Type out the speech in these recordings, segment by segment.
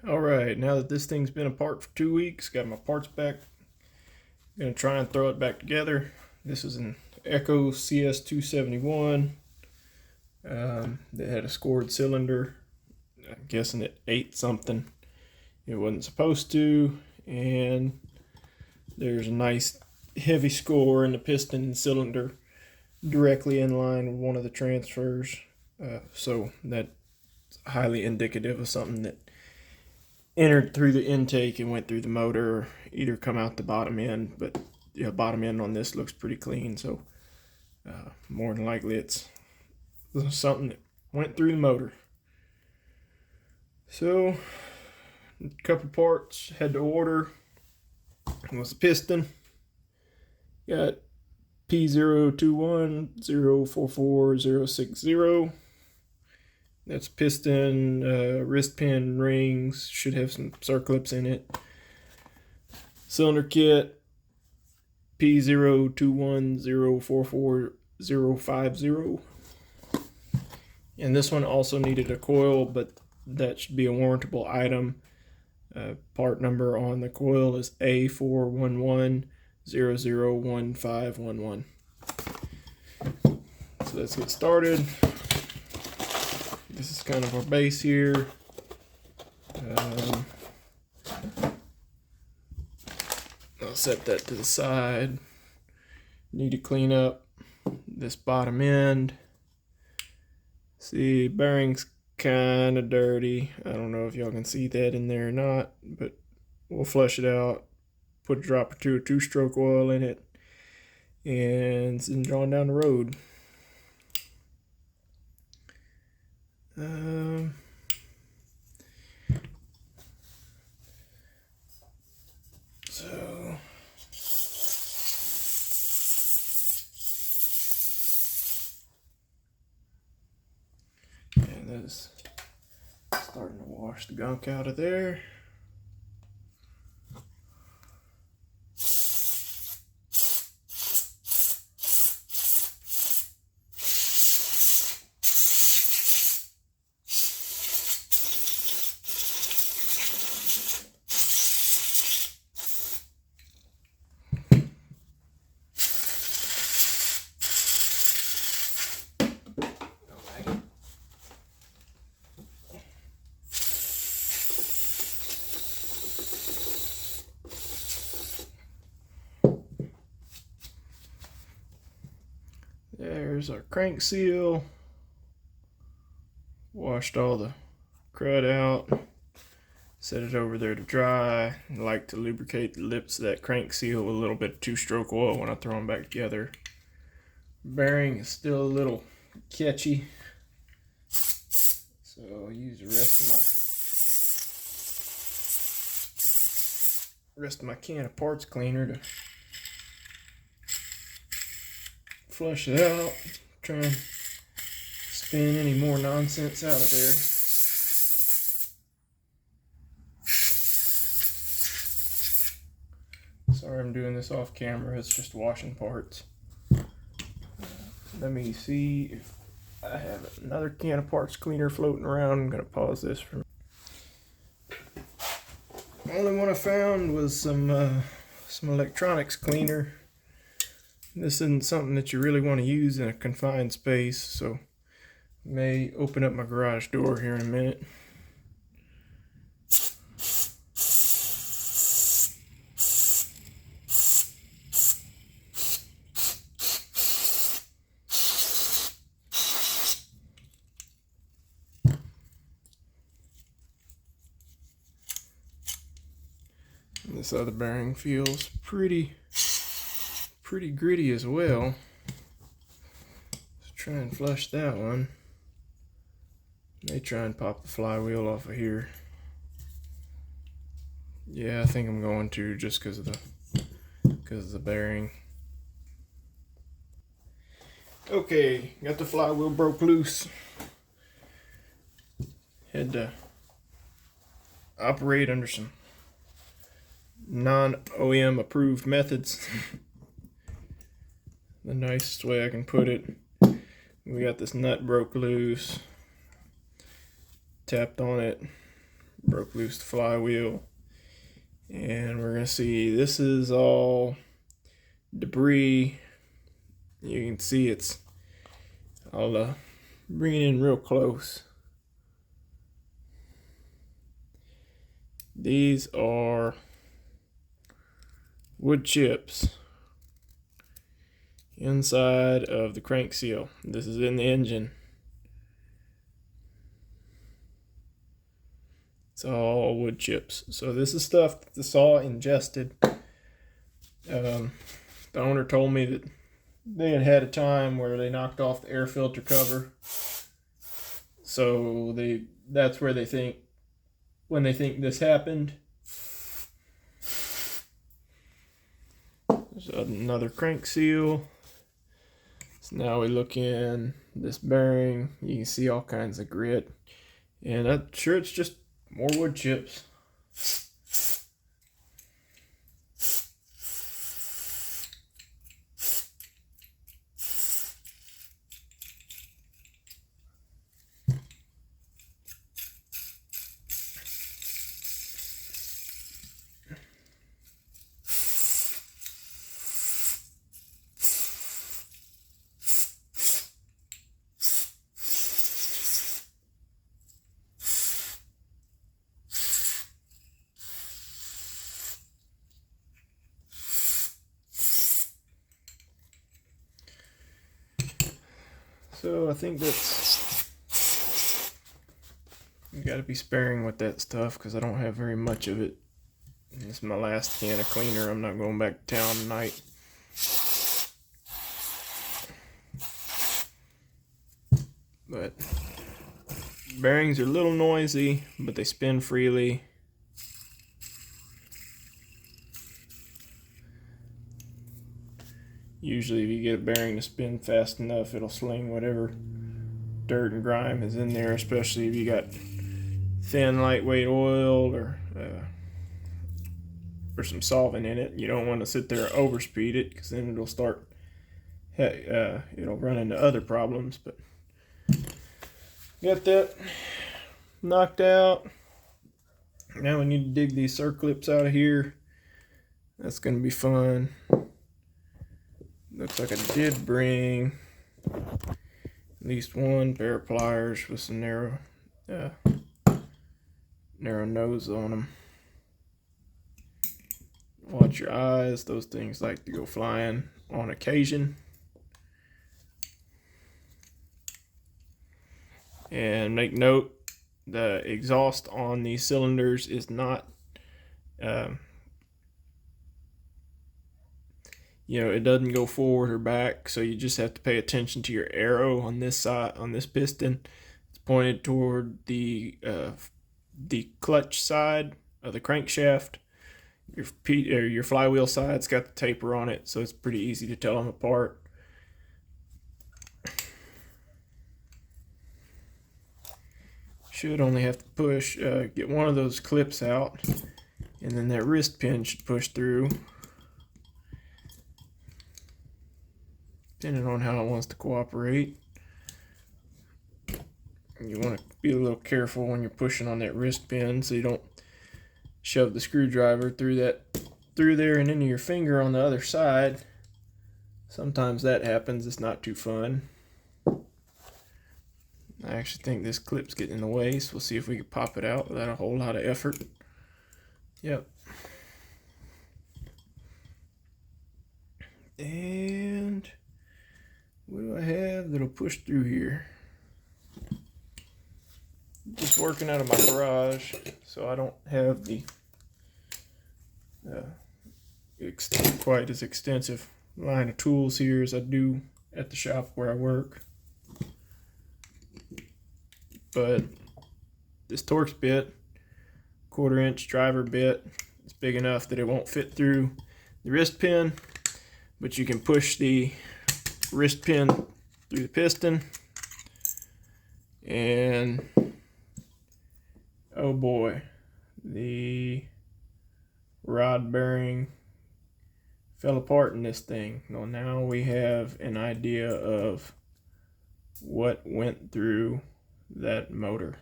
Alright, now that this thing's been apart for 2 weeks, got my parts back. I'm going to try and throw it back together. This is an Echo CS-271 that had a scored cylinder. I'm guessing it ate something it wasn't supposed to, and there's a nice heavy score in the piston and cylinder directly in line with one of the transfers. So that's highly indicative of something that entered through the intake and went through the motor, or either come out the bottom end. But yeah, bottom end on this looks pretty clean, so more than likely it's something that went through the motor. So a couple parts had to order. It was the piston. Got P0210444060. That's piston, wrist pin rings, should have some circlips in it. Cylinder kit, P0210444050. And this one also needed a coil, but that should be a warrantable item. Part number on the coil is A411001511. So let's get started. This is kind of our base here. I'll set that to the side. Need to clean up this bottom end. See, bearing's kind of dirty. I don't know if y'all can see that in there or not, but we'll flush it out. Put a drop or two of two-stroke oil in it, and send it on down the road. And that's starting to wash the gunk out of there. There's our crank seal. Washed all the crud out. Set it over there to dry. I like to lubricate the lips of that crank seal with a little bit of two-stroke oil when I throw them back together. Bearing is still a little catchy, so I'll use the rest of my can of parts cleaner to flush it out. Try and spin any more nonsense out of there. Sorry I'm doing this off camera, it's just washing parts. Let me see if I have another can of parts cleaner floating around. I'm going to pause this for a minute. The only one I found was some electronics cleaner. This isn't something that you really want to use in a confined space, so I may open up my garage door here in a minute. This other bearing feels pretty gritty as well. Let's try and flush that one. May try and pop the flywheel off of here. Yeah, I think I'm going to, just because of the bearing. Okay, got the flywheel broke loose. Had to operate under some non-OEM approved methods. The nicest way I can put it. We got this nut broke loose. Tapped on it broke loose the flywheel. And we're going to see, this is all debris. You can see it's, I'll bring it in real close. These are wood chips inside of the crank seal. This is in the engine. It's all wood chips. So this is stuff that the saw ingested. The owner told me that they had a time where they knocked off the air filter cover. So that's where they think, when they think this happened. There's another crank seal. So now we look in this bearing. You can see all kinds of grit. And I'm sure it's just more wood chips. So I think that's, you got to be sparing with that stuff because I don't have very much of it. This is my last can of cleaner. I'm not going back to town tonight. But bearings are a little noisy, but they spin freely. Usually if you get a bearing to spin fast enough, it'll sling whatever dirt and grime is in there, especially if you got thin, lightweight oil or some solvent in it. You don't want to sit there and overspeed it because then it'll start, it'll run into other problems. But got that knocked out. Now we need to dig these circlips out of here. That's going to be fun. Looks like I did bring at least one pair of pliers with some narrow nose on them. Watch your eyes, those things like to go flying on occasion. And make note, the exhaust on these cylinders is not it doesn't go forward or back, so you just have to pay attention to your arrow on this side, on this piston. It's pointed toward the clutch side of the crankshaft. Your flywheel side's got the taper on it, so it's pretty easy to tell them apart. Should only have to push, get one of those clips out, and then that wrist pin should push through. Depending on how it wants to cooperate. You want to be a little careful when you're pushing on that wrist pin so you don't shove the screwdriver through there and into your finger on the other side. Sometimes that happens. It's not too fun. I actually think this clip's getting in the way, so we'll see if we can pop it out without a whole lot of effort. Yep. And what do I have that'll push through here? Just working out of my garage, so I don't have the quite as extensive line of tools here as I do at the shop where I work. But this Torx bit, 1/4 inch driver bit, is big enough that it won't fit through the wrist pin, but you can push the wrist pin through the piston, and oh boy, the rod bearing fell apart in this thing. Well, now we have an idea of what went through that motor.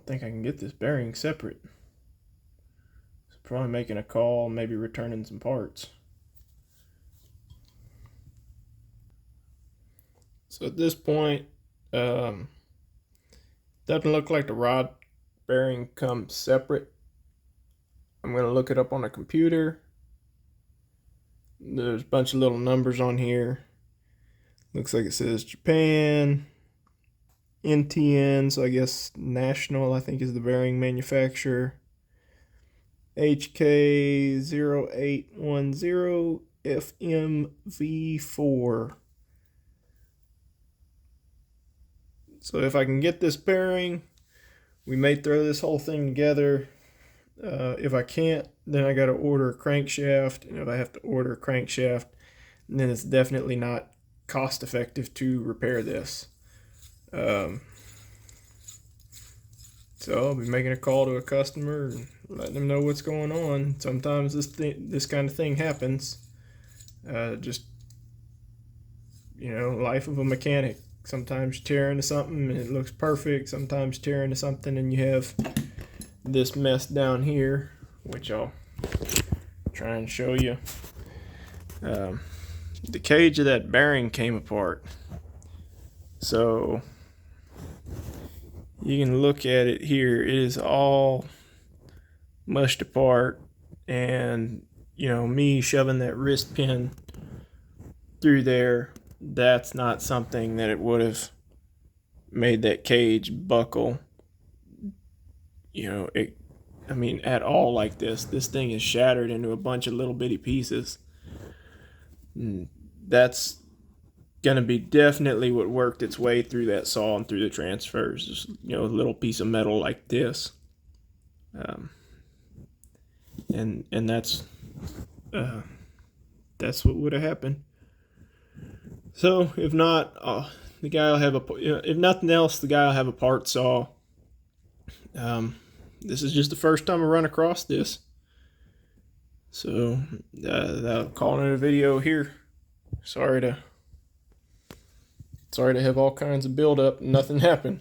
don't think I can get this bearing separate. So probably making a call, maybe returning some parts. So at this point, doesn't look like the rod bearing comes separate. I'm going to look it up on a computer. There's a bunch of little numbers on here. Looks like it says Japan, NTN, so I guess National, I think, is the bearing manufacturer. HK0810 FMV4. So if I can get this bearing, we may throw this whole thing together. If I can't, then I got to order a crankshaft. And if I have to order a crankshaft, then it's definitely not cost effective to repair this. So I'll be making a call to a customer and letting them know what's going on. Sometimes this kind of thing happens. Just, life of a mechanic. Sometimes you tear into something and it looks perfect. Sometimes you tear into something and you have this mess down here, which I'll try and show you. The cage of that bearing came apart. So you can look at it here. It is all mushed apart, and me shoving that wrist pin through there, that's not something that it would have made that cage buckle, at all like this. This thing is shattered into a bunch of little bitty pieces. And that's gonna be definitely what worked its way through that saw and through the transfers. Just, a little piece of metal like this. And that's what would have happened. So if not, the guy will have if nothing else, the guy will have a part saw. This is just the first time I run across this. So I'll call it a video here. Sorry to have all kinds of build up and nothing happened.